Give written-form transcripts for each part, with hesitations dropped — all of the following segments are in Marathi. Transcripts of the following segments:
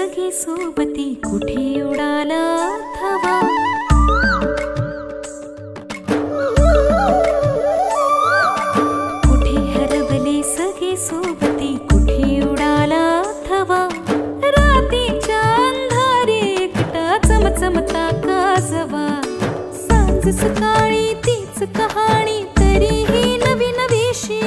सगळे सोबती कुठे उडाला थवा। कुठे हरवले सगळे सोबती कुठे उडाला थवा। रात्रीच्या अंधारी एकटा चमचमता काजवा। सांज सकाळी तीच कहाणी तरीही नवीन विशी।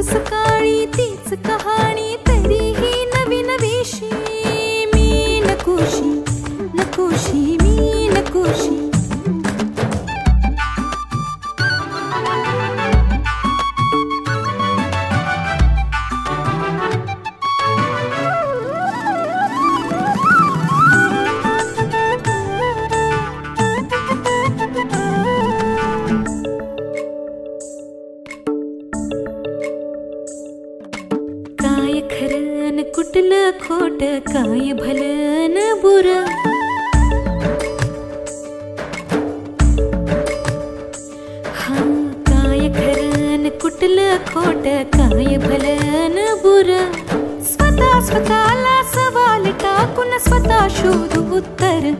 सकाळी तीच कहाणी तरीही नवीन विशी। मी नकोशी नकोशी मी नकोशी। काय खरं न कुठलं खोट, काय भलं न बुरं। हा काय खरं न कुठलं खोट, काय भलं न बुरं। स्वतः स्वतःला सवाल टाकून स्वतः शोधू उत्तर।